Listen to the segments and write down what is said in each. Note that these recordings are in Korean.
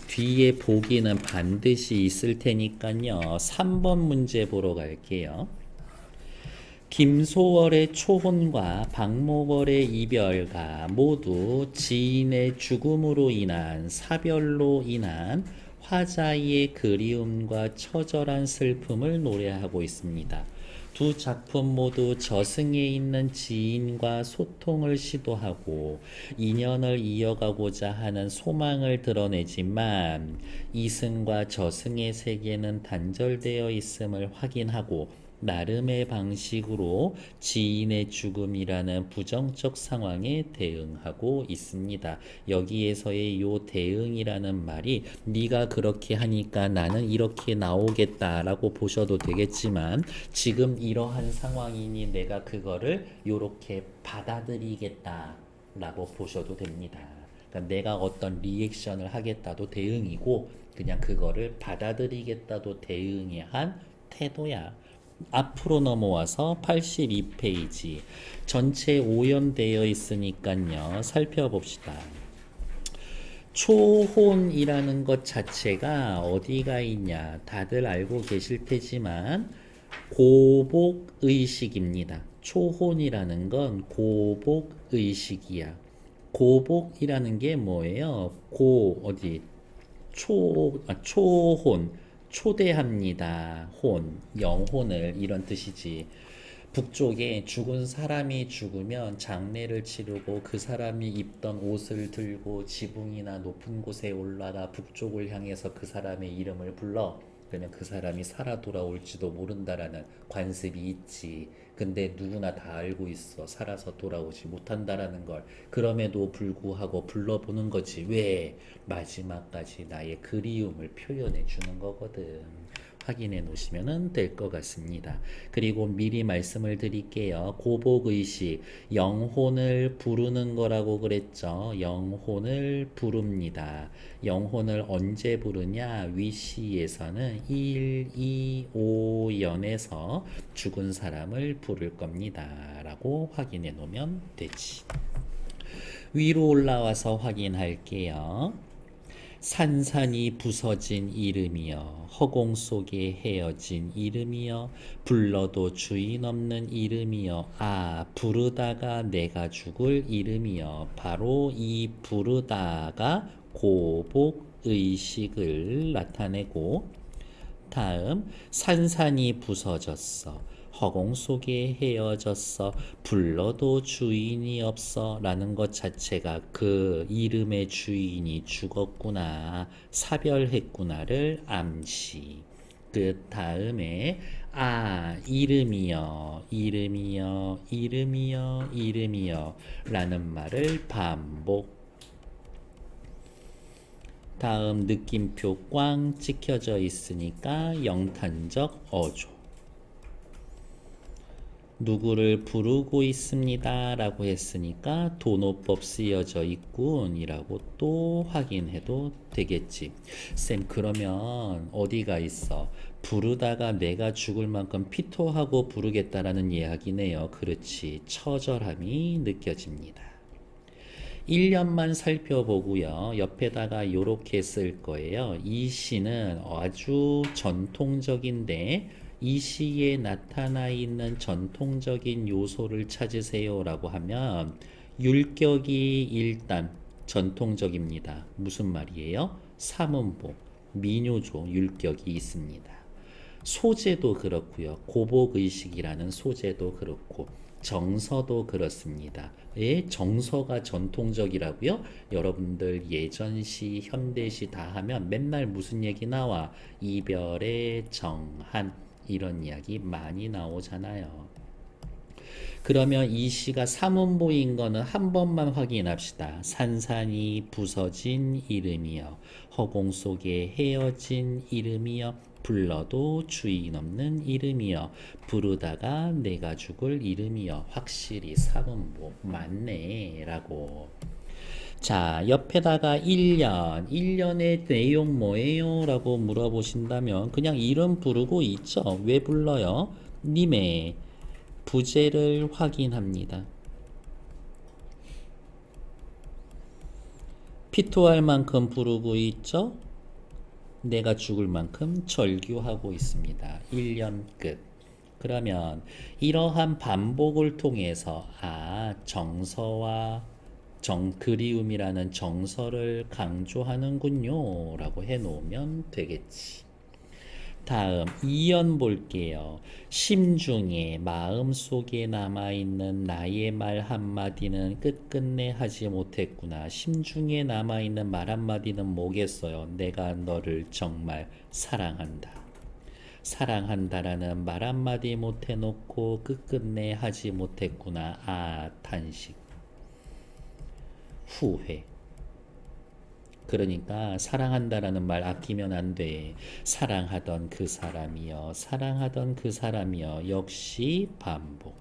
뒤에 보기는 반드시 있을 테니까요. 3번 문제 보러 갈게요. 김소월의 초혼과 박목월의 이별가 모두 지인의 죽음으로 인한 사별로 인한 화자의 그리움과 처절한 슬픔을 노래하고 있습니다. 두 작품 모두 저승에 있는 지인과 소통을 시도하고 인연을 이어가고자 하는 소망을 드러내지만 이승과 저승의 세계는 단절되어 있음을 확인하고 나름의 방식으로 지인의 죽음이라는 부정적 상황에 대응하고 있습니다. 여기에서의 요 대응이라는 말이 네가 그렇게 하니까 나는 이렇게 나오겠다라고 보셔도 되겠지만 지금 이러한 상황이니 내가 그거를 요렇게 받아들이겠다라고 보셔도 됩니다. 그러니까 내가 어떤 리액션을 하겠다도 대응이고 그냥 그거를 받아들이겠다도 대응의 한 태도야. 앞으로 넘어와서 82페이지 전체 오염되어 있으니까요. 살펴봅시다. 초혼이라는 것 자체가 어디가 있냐 다들 알고 계실 테지만 고복의식입니다. 초혼이라는 건 고복의식이야. 고복이라는 게 뭐예요? 초혼 초대합니다. 혼, 영혼을 이런 뜻이지. 북쪽에 죽은 사람이 죽으면 장례를 치르고 그 사람이 입던 옷을 들고 지붕이나 높은 곳에 올라가 북쪽을 향해서 그 사람의 이름을 불러. 그러면 그 사람이 살아 돌아올지도 모른다라는 관습이 있지. 근데 누구나 다 알고 있어. 살아서 돌아오지 못한다라는 걸. 그럼에도 불구하고 불러보는 거지. 왜? 마지막까지 나의 그리움을 표현해 주는 거거든. 확인해 놓으시면 될 것 같습니다. 그리고 미리 말씀을 드릴게요. 고복의식, 영혼을 부르는 거라고 그랬죠. 영혼을 부릅니다. 영혼을 언제 부르냐? 위시에서는 1, 2, 5연에서 죽은 사람을 부를 겁니다. 라고 확인해 놓으면 되지. 위로 올라와서 확인할게요. 산산이 부서진 이름이여 허공 속에 헤어진 이름이여 불러도 주인 없는 이름이여 아 부르다가 내가 죽을 이름이여 바로 이 부르다가 고복의식을 나타내고 다음 산산이 부서졌어 허공 속에 헤어졌어 불러도 주인이 없어 라는 것 자체가 그 이름의 주인이 죽었구나 사별했구나를 암시 그 다음에 아 이름이여 이름이여 이름이여 이름이여 라는 말을 반복 다음 느낌표 꽝 찍혀져 있으니까 영탄적 어조 누구를 부르고 있습니다 라고 했으니까 도노법 쓰여져 있군 이라고 또 확인해도 되겠지. 쌤 그러면 어디가 있어? 부르다가 내가 죽을 만큼 피토하고 부르겠다라는 이야기네요. 그렇지. 처절함이 느껴집니다. 1년만 살펴보고요. 옆에다가 요렇게 쓸 거예요. 이 시는 아주 전통적인데 이 시에 나타나 있는 전통적인 요소를 찾으세요 라고 하면 율격이 일단 전통적입니다. 무슨 말이에요? 사문보, 민요조 율격이 있습니다. 소재도 그렇고요. 고복의식이라는 소재도 그렇고 정서도 그렇습니다. 왜 정서가 전통적이라고요? 여러분들 예전시, 현대시 다 하면 맨날 무슨 얘기 나와? 이별의 정한 이런 이야기 많이 나오잖아요. 그러면 이 시가 사문보인 거는 한 번만 확인합시다. 산산이 부서진 이름이여 허공 속에 헤어진 이름이여 불러도 주인 없는 이름이여 부르다가 내가 죽을 이름이여 확실히 사문보 맞네 라고 자 옆에다가 1년의 내용 뭐예요? 라고 물어보신다면 그냥 이름 부르고 있죠. 왜 불러요? 님의 부재를 확인합니다. 피토할 만큼 부르고 있죠. 내가 죽을 만큼 절규하고 있습니다. 1년 끝. 그러면 이러한 반복을 통해서 정서와 그리움이라는 정서를 강조하는군요 라고 해놓으면 되겠지. 다음 2연 볼게요. 심중에 마음속에 남아있는 나의 말 한마디는 끝끝내 하지 못했구나. 심중에 남아있는 말 한마디는 뭐겠어요? 내가 너를 정말 사랑한다. 사랑한다라는 말 한마디 못해놓고 끝끝내 하지 못했구나. 탄식. 후회. 그러니까 사랑한다라는 말 아끼면 안 돼. 사랑하던 그 사람이여, 사랑하던 그 사람이여, 역시 반복.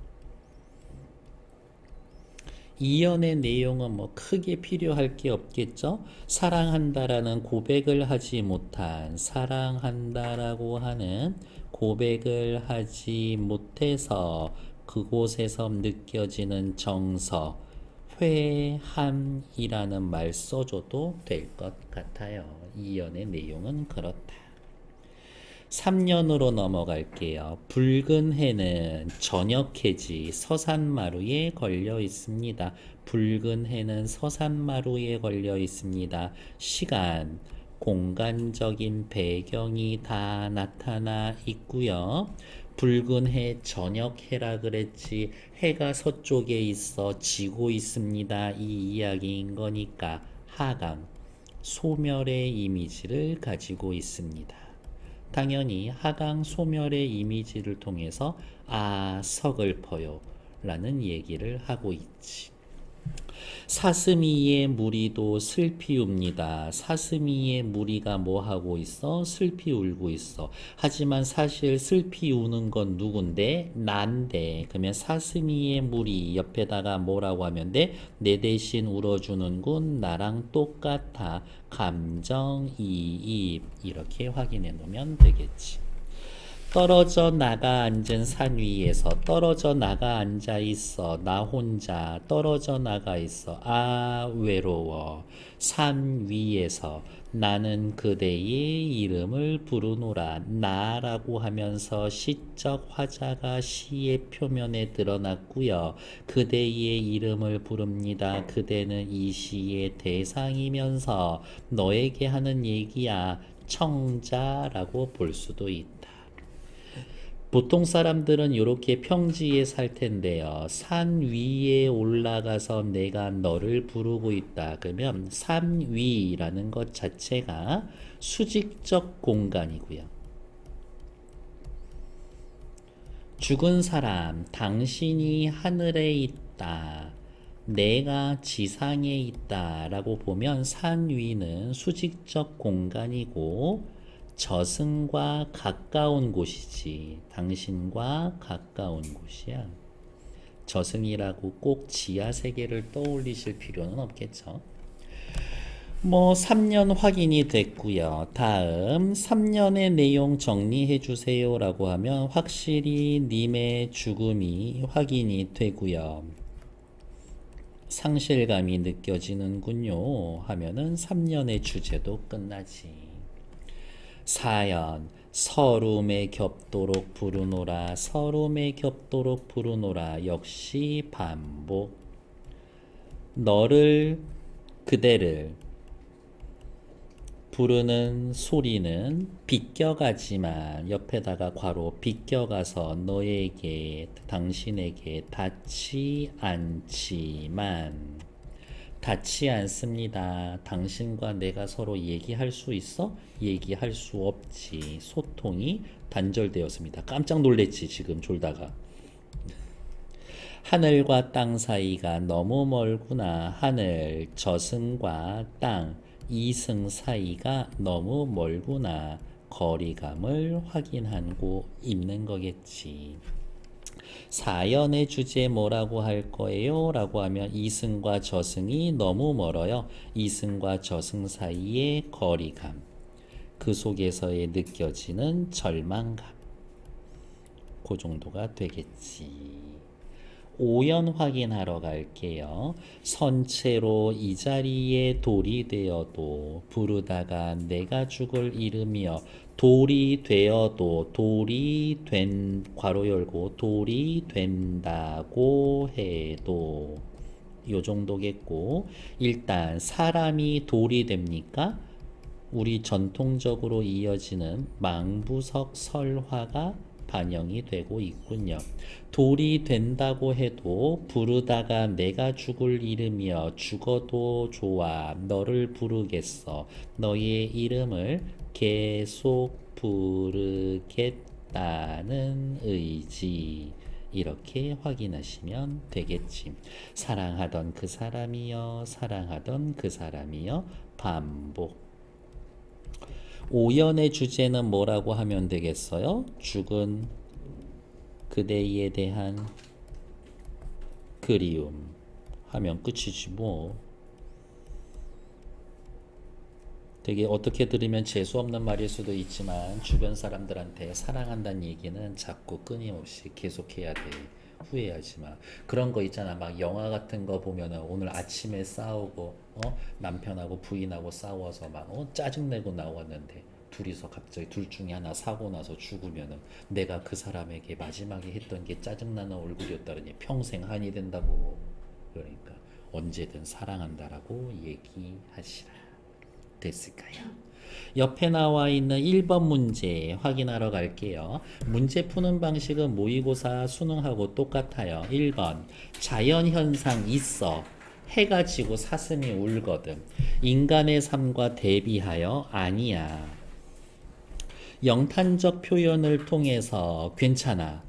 이연의 내용은 뭐 크게 필요할 게 없겠죠? 사랑한다라는 고백을 하지 못한, 사랑한다라고 하는 고백을 하지 못해서 그곳에서 느껴지는 정서, 회함이라는 말 써줘도 될 것 같아요. 이연의 내용은 그렇다. 3년으로 넘어갈게요. 붉은 해는 저녁 해지 서산마루에 걸려 있습니다. 붉은 해는 서산마루에 걸려 있습니다. 시간, 공간적인 배경이 다 나타나 있고요. 붉은 해, 저녁 해라 그랬지. 해가 서쪽에 있어 지고 있습니다. 이 이야기인 거니까 하강, 소멸의 이미지를 가지고 있습니다. 당연히 하강 소멸의 이미지를 통해서 서글퍼요 라는 얘기를 하고 있지. 사슴이의 무리도 슬피 웁니다. 사슴이의 무리가 뭐 하고 있어? 슬피 울고 있어. 하지만 사실 슬피 우는 건 누군데? 난데. 그러면 사슴이의 무리 옆에다가 뭐라고 하면 돼? 내 대신 울어주는군. 나랑 똑같아. 감정이입. 이렇게 확인해 놓으면 되겠지. 떨어져 나가 앉은 산 위에서 떨어져 나가 앉아 있어. 나 혼자 떨어져 나가 있어. 외로워. 산 위에서 나는 그대의 이름을 부르노라. 나라고 하면서 시적 화자가 시의 표면에 드러났고요. 그대의 이름을 부릅니다. 그대는 이 시의 대상이면서 너에게 하는 얘기야. 청자라고 볼 수도 있다. 보통 사람들은 이렇게 평지에 살 텐데요. 산 위에 올라가서 내가 너를 부르고 있다. 그러면 산 위라는 것 자체가 수직적 공간이고요. 죽은 사람, 당신이 하늘에 있다. 내가 지상에 있다. 라고 보면 산 위는 수직적 공간이고 저승과 가까운 곳이지. 당신과 가까운 곳이야. 저승이라고 꼭 지하 세계를 떠올리실 필요는 없겠죠. 3년 확인이 됐고요. 다음 3년의 내용 정리해 주세요 라고 하면 확실히 님의 죽음이 확인이 되고요. 상실감이 느껴지는군요 하면은 3년의 주제도 끝나지. 사연, 서름에 겹도록 부르노라. 서름에 겹도록 부르노라. 역시 반복. 너를, 그대를 부르는 소리는 비껴가지만, 옆에다가 괄호 비껴가서 너에게, 당신에게 닿지 않지만, 닿지 않습니다. 당신과 내가 서로 얘기할 수 있어? 얘기할 수 없지. 소통이 단절되었습니다. 깜짝 놀랬지, 지금 졸다가. 하늘과 땅 사이가 너무 멀구나. 하늘, 저승과 땅, 이승 사이가 너무 멀구나. 거리감을 확인하고 있는 거겠지. 사연의 주제 뭐라고 할 거예요? 라고 하면 이승과 저승이 너무 멀어요. 이승과 저승 사이의 거리감. 그 속에서의 느껴지는 절망감. 그 정도가 되겠지. 오연 확인하러 갈게요. 선체로 이 자리에 돌이 되어도 부르다가 내가 죽을 이르며 돌이 되어도 돌이 된 괄호 열고 돌이 된다고 해도 요 정도겠고 일단 사람이 돌이 됩니까? 우리 전통적으로 이어지는 망부석 설화가 반영이 되고 있군요. 돌이 된다고 해도 부르다가 내가 죽을 이름이여 죽어도 좋아 너를 부르겠어 너의 이름을 계속 부르겠다는 의지 이렇게 확인하시면 되겠지. 사랑하던 그 사람이여 사랑하던 그 사람이여 반복. 오연의 주제는 뭐라고 하면 되겠어요? 죽은 그대에 대한 그리움 하면 끝이지 뭐. 되게 어떻게 들으면 재수없는 말일 수도 있지만 주변 사람들한테 사랑한다는 얘기는 자꾸 끊임없이 계속해야 돼. 후회하지 마. 그런 거 있잖아. 막 영화 같은 거 보면은 오늘 아침에 싸우고 남편하고 부인하고 싸워서 막 짜증내고 나왔는데 둘이서 갑자기 둘 중에 하나 사고 나서 죽으면은 내가 그 사람에게 마지막에 했던 게 짜증나는 얼굴이었다더니 평생 한이 된다고. 그러니까 언제든 사랑한다라고 얘기하시라. 됐을까요? 옆에 나와 있는 1번 문제 확인하러 갈게요. 문제 푸는 방식은 모의고사 수능하고 똑같아요. 1번 자연현상 있어. 해가 지고 사슴이 울거든. 인간의 삶과 대비하여 아니야. 영탄적 표현을 통해서 괜찮아.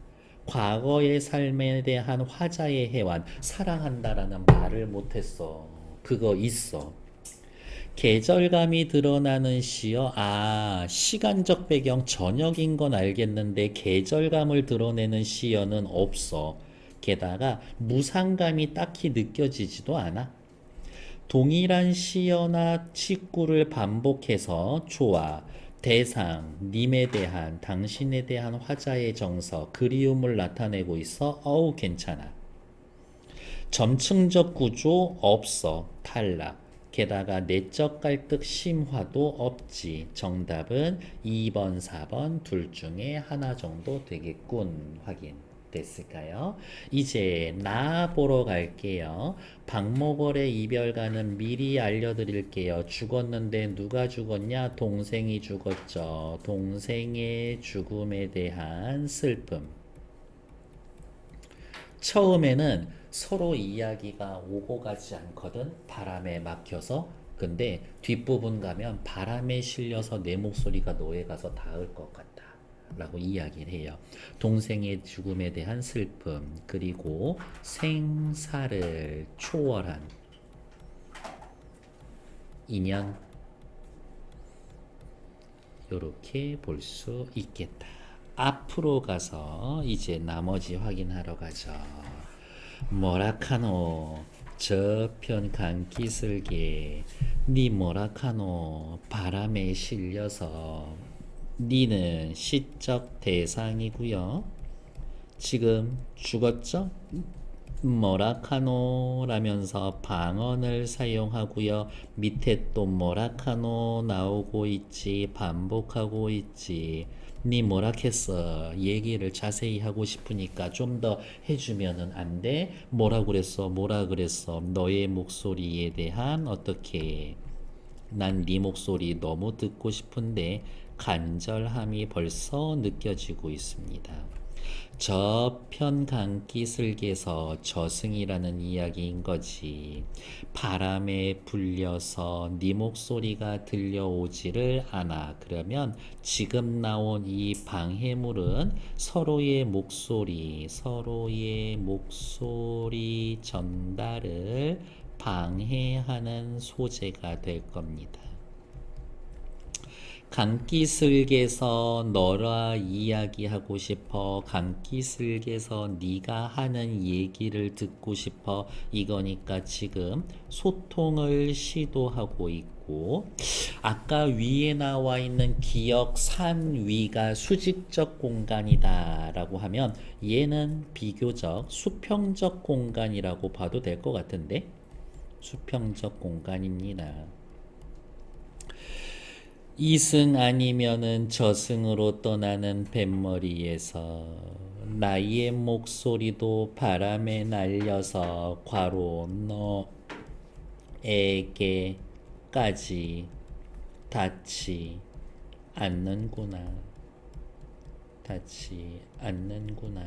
과거의 삶에 대한 화자의 해완 사랑한다라는 말을 못했어. 그거 있어. 계절감이 드러나는 시여. 시간적 배경 저녁인 건 알겠는데 계절감을 드러내는 시여는 없어. 게다가 무상감이 딱히 느껴지지도 않아. 동일한 시여나 식구를 반복해서 좋아, 대상, 님에 대한, 당신에 대한 화자의 정서, 그리움을 나타내고 있어. 어우 괜찮아. 점층적 구조 없어. 탈락. 게다가 내적 갈등 심화도 없지. 정답은 2번, 4번 둘 중에 하나 정도 되겠군. 확인 됐을까요? 이제 나 보러 갈게요. 박목월의 이별가는 미리 알려드릴게요. 죽었는데 누가 죽었냐? 동생이 죽었죠. 동생의 죽음에 대한 슬픔. 처음에는 서로 이야기가 오고 가지 않거든. 바람에 막혀서. 근데 뒷부분 가면 바람에 실려서 내 목소리가 너에 가서 닿을 것 같다 라고 이야기를 해요. 동생의 죽음에 대한 슬픔 그리고 생사를 초월한 인연 이렇게 볼 수 있겠다. 앞으로 가서 이제 나머지 확인하러 가죠. 뭐라카노 저편 강기슬개 니 뭐라카노 바람에 실려서. 니는 시적 대상이고요. 지금 죽었죠? 뭐라카노 라면서 방언을 사용하고요. 밑에 또 뭐라카노 나오고 있지. 반복하고 있지. 니 뭐라했어 얘기를 자세히 하고 싶으니까 좀 더 해주면은 안 돼? 뭐라 그랬어? 뭐라 그랬어? 너의 목소리에 대한 어떻게 난 네 목소리 너무 듣고 싶은데 간절함이 벌써 느껴지고 있습니다. 저편 강기슬개서 저승이라는 이야기인 거지. 바람에 불려서 네 목소리가 들려오지를 않아. 그러면 지금 나온 이 방해물은 서로의 목소리 전달을 방해하는 소재가 될 겁니다. 강기슬개서 너라 이야기하고 싶어. 강기슬개서 네가 하는 얘기를 듣고 싶어. 이거니까 지금 소통을 시도하고 있고 되고 아까 위에 나와 있는 기억 산 위가 수직적 공간이다 라고 하면 얘는 비교적 수평적 공간이라고 봐도 될 것 같은데 수평적 공간입니다. 이승 아니면은 저승으로 떠나는 뱃머리에서 나의 목소리도 바람에 날려서 괄호 너에게까지 닿지 않는구나. 닿지 않는구나.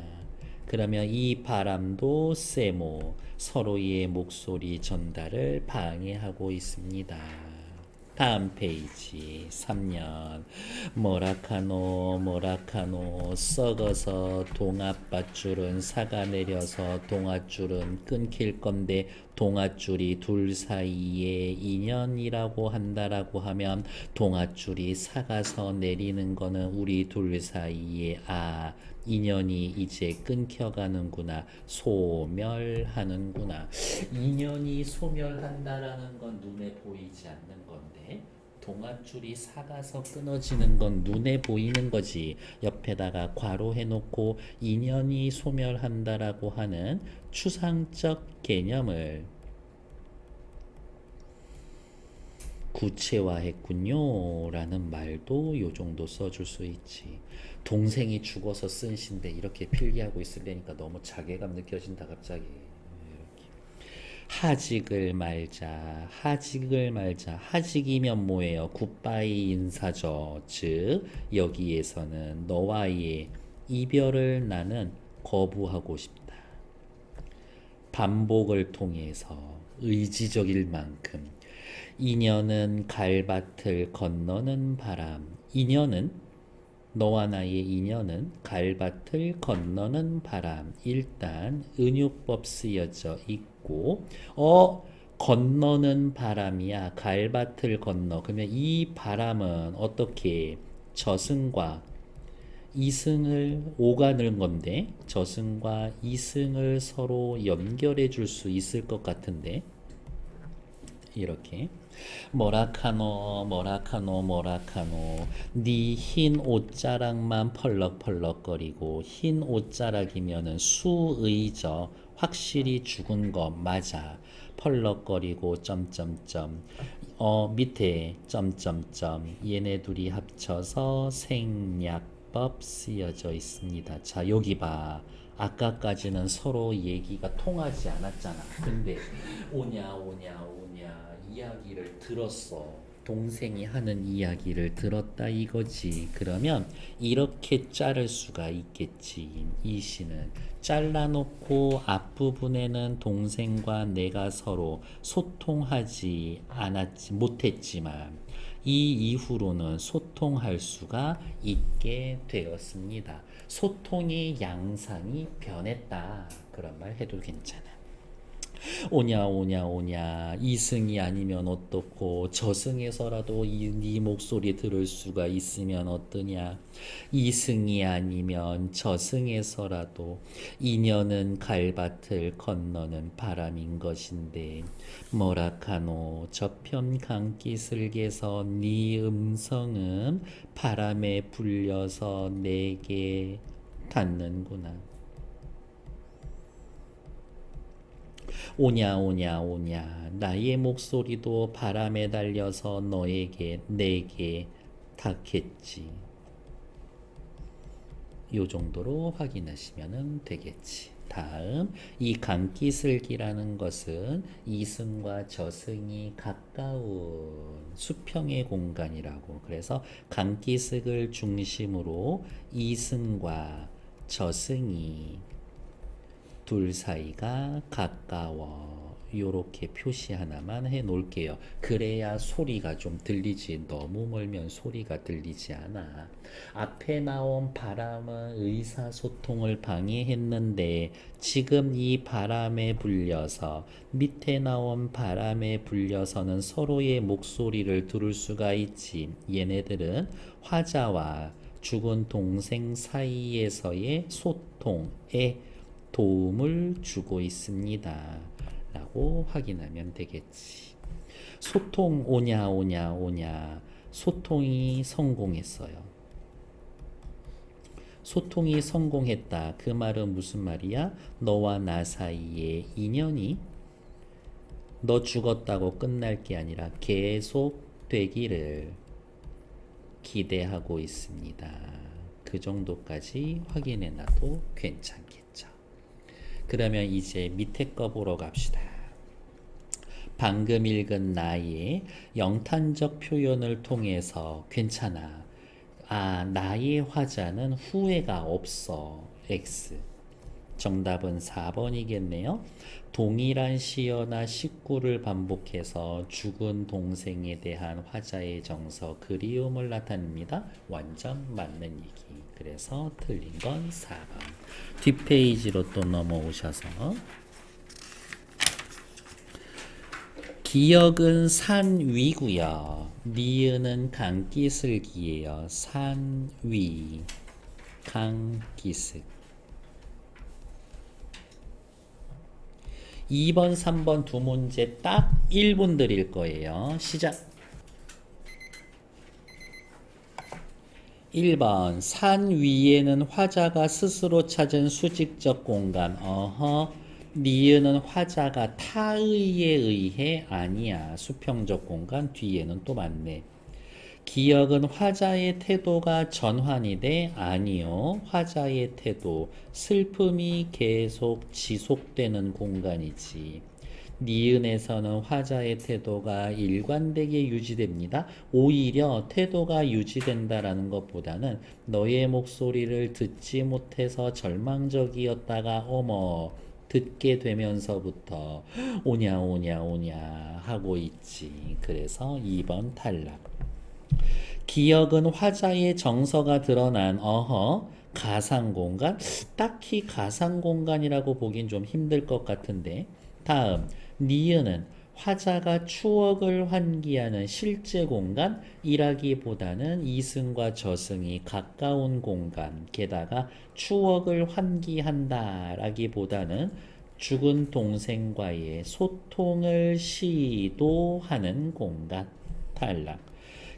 그러면 이 바람도 세모 서로의 목소리 전달을 방해하고 있습니다. 다음 페이지 3년 모라카노 썩어서 동아밧줄은 사가 내려서 동아줄은 끊길 건데 동아줄이 둘 사이의 인연이라고 한다라고 하면 동아줄이 사가서 내리는 거는 우리 둘 사이에 인연이 이제 끊겨가는구나. 소멸하는구나. 인연이 소멸한다라는 건 눈에 보이지 않는 건데 동아줄이 사가서 끊어지는 건 눈에 보이는 거지. 옆에다가 괄호해 놓고 인연이 소멸한다라고 하는 추상적 개념을 구체화했군요 라는 말도 요 정도 써줄 수 있지. 동생이 죽어서 쓴 시인데 이렇게 필기하고 있으려니까 너무 자괴감 느껴진다 갑자기. 이렇게. 하직을 말자. 하직이면 뭐예요? 굿바이 인사죠. 즉 여기에서는 너와의 이별을 나는 거부하고 싶다. 반복을 통해서 의지적일 만큼 인연은 갈밭을 건너는 바람. 너와 나의 인연은 갈밭을 건너는 바람. 일단 은유법 쓰여져 있고 건너는 바람이야. 갈밭을 건너. 그러면 이 바람은 어떻게 저승과 이승을 오가는 건데 저승과 이승을 서로 연결해 줄 수 있을 것 같은데 이렇게 모라카노 네 흰 옷자락만 펄럭펄럭거리고 흰 옷자락이면은 수의죠. 확실히 죽은 거 맞아. 펄럭거리고 점점점 밑에 점점점 얘네 둘이 합쳐서 생략법 쓰여져 있습니다. 자 여기 봐. 아까까지는 서로 얘기가 통하지 않았잖아. 근데 오냐 이야기를 들었어. 동생이 하는 이야기를 들었다 이거지. 그러면 이렇게 자를 수가 있겠지. 이 시는 잘라놓고 앞부분에는 동생과 내가 서로 소통하지 못했지만 이 이후로는 소통할 수가 있게 되었습니다. 소통의 양상이 변했다. 그런 말 해도 괜찮아. 오냐 이승이 아니면 어떻고 저승에서라도 네 목소리 들을 수가 있으면 어떠냐. 이승이 아니면 저승에서라도 인연은 갈밭을 건너는 바람인 것인데 뭐라카노 저편 강기슭에서 네 음성은 바람에 불려서 내게 닿는구나. 오냐 나의 목소리도 바람에 달려서 내게 닿겠지. 요 정도로 확인하시면 되겠지. 다음 이 강기슭이라는 것은 이승과 저승이 가까운 수평의 공간이라고. 그래서 강기슭을 중심으로 이승과 저승이 둘 사이가 가까워. 요렇게 표시 하나만 해 놓을게요. 그래야 소리가 좀 들리지. 너무 멀면 소리가 들리지 않아. 앞에 나온 바람은 의사소통을 방해했는데 지금 이 바람에 불려서 밑에 나온 바람에 불려서는 서로의 목소리를 들을 수가 있지. 얘네들은 화자와 죽은 동생 사이에서의 소통에 도움을 주고 있습니다. 라고 확인하면 되겠지. 소통 오냐 오냐 오냐. 소통이 성공했어요. 소통이 성공했다. 그 말은 무슨 말이야? 너와 나 사이의 인연이 너 죽었다고 끝날 게 아니라 계속 되기를 기대하고 있습니다. 그 정도까지 확인해 놔도 괜찮겠죠. 그러면 이제 밑에 거 보러 갑시다. 방금 읽은 나의 영탄적 표현을 통해서 괜찮아. 아, 나의 화자는 후회가 없어. X. 정답은 4번이겠네요. 동일한 시어나 식구를 반복해서 죽은 동생에 대한 화자의 정서, 그리움을 나타냅니다. 완전 맞는 얘기. 그래서 틀린 건 4번. 뒷페이지로 또 넘어오셔서 기역은 산 위고요. 니은은 강기슬기예요. 산 위, 강기슬. 2번, 3번 두 문제 딱 1분 드릴 거예요. 시작. 1번 산 위에는 화자가 스스로 찾은 수직적 공간. 니은은 화자가 타의에 의해 아니야. 수평적 공간. 뒤에는 또 맞네. 기역은 화자의 태도가 전환이 돼? 아니요. 화자의 태도, 슬픔이 계속 지속되는 공간이지. 니은에서는 화자의 태도가 일관되게 유지됩니다. 오히려 태도가 유지된다라는 것보다는 너의 목소리를 듣지 못해서 절망적이었다가 어머 듣게 되면서부터 오냐 오냐 오냐 하고 있지. 그래서 2번 탈락. 기역은 화자의 정서가 드러난 가상공간. 딱히 가상공간이라고 보긴 좀 힘들 것 같은데. 다음 니은은 화자가 추억을 환기하는 실제 공간이라기보다는 이승과 저승이 가까운 공간, 게다가 추억을 환기한다라기보다는 죽은 동생과의 소통을 시도하는 공간. 탈락.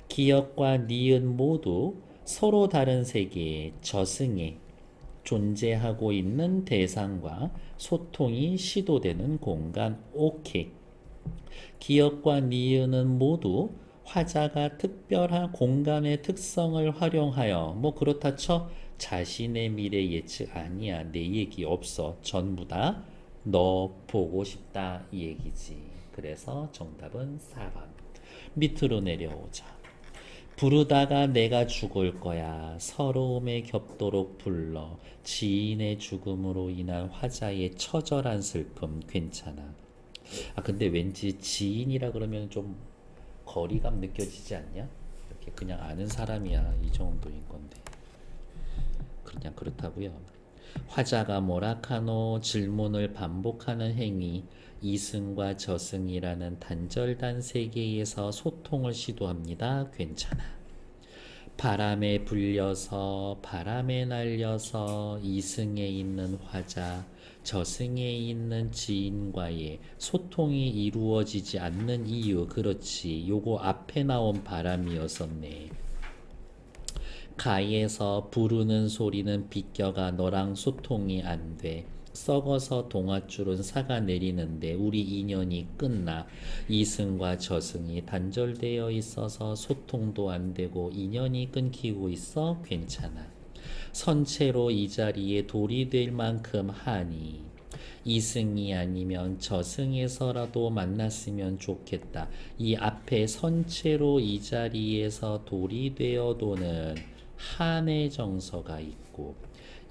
기역과 니은 모두 서로 다른 세계의 저승에 존재하고 있는 대상과 소통이 시도되는 공간. 오케이. 기역과 니은은 모두 화자가 특별한 공간의 특성을 활용하여 뭐 그렇다 쳐 자신의 미래 예측 아니야. 내 얘기 없어. 전부 다 너 보고 싶다 이 얘기지. 그래서 정답은 4번. 밑으로 내려오자. 부르다가 내가 죽을 거야. 서러움에 겹도록 불러. 지인의 죽음으로 인한 화자의 처절한 슬픔. 괜찮아. 아 근데 왠지 지인이라 그러면 좀 거리감 느껴지지 않냐? 이렇게 그냥 아는 사람이야 이 정도인 건데 그냥 그렇다고요. 화자가 뭐라카노 질문을 반복하는 행위. 이승과 저승이라는 단절단 세계에서 소통을 시도합니다. 괜찮아. 바람에 불려서 바람에 날려서 이승에 있는 화자, 저승에 있는 지인과의 소통이 이루어지지 않는 이유. 그렇지. 요거 앞에 나온 바람이었었네. 가에서 부르는 소리는 비껴가 너랑 소통이 안 돼. 썩어서 동아줄은 사가 내리는데 우리 인연이 끝나. 이승과 저승이 단절되어 있어서 소통도 안 되고 인연이 끊기고 있어. 괜찮아. 선체로 이 자리에 돌이 될 만큼 하니 이승이 아니면 저승에서라도 만났으면 좋겠다. 이 앞에 선체로 이 자리에서 돌이 되어도는 한의 정서가 있고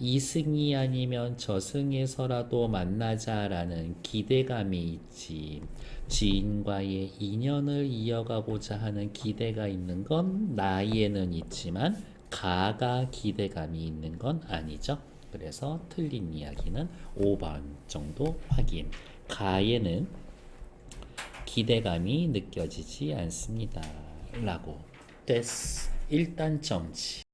이승이 아니면 저승에서라도 만나자라는 기대감이 있지. 지인과의 인연을 이어가고자 하는 기대가 있는 건 나에는 있지만 가가 기대감이 있는 건 아니죠. 그래서 틀린 이야기는 5번 정도 확인. 가에는 기대감이 느껴지지 않습니다. 라고 됐어. 일단 정지.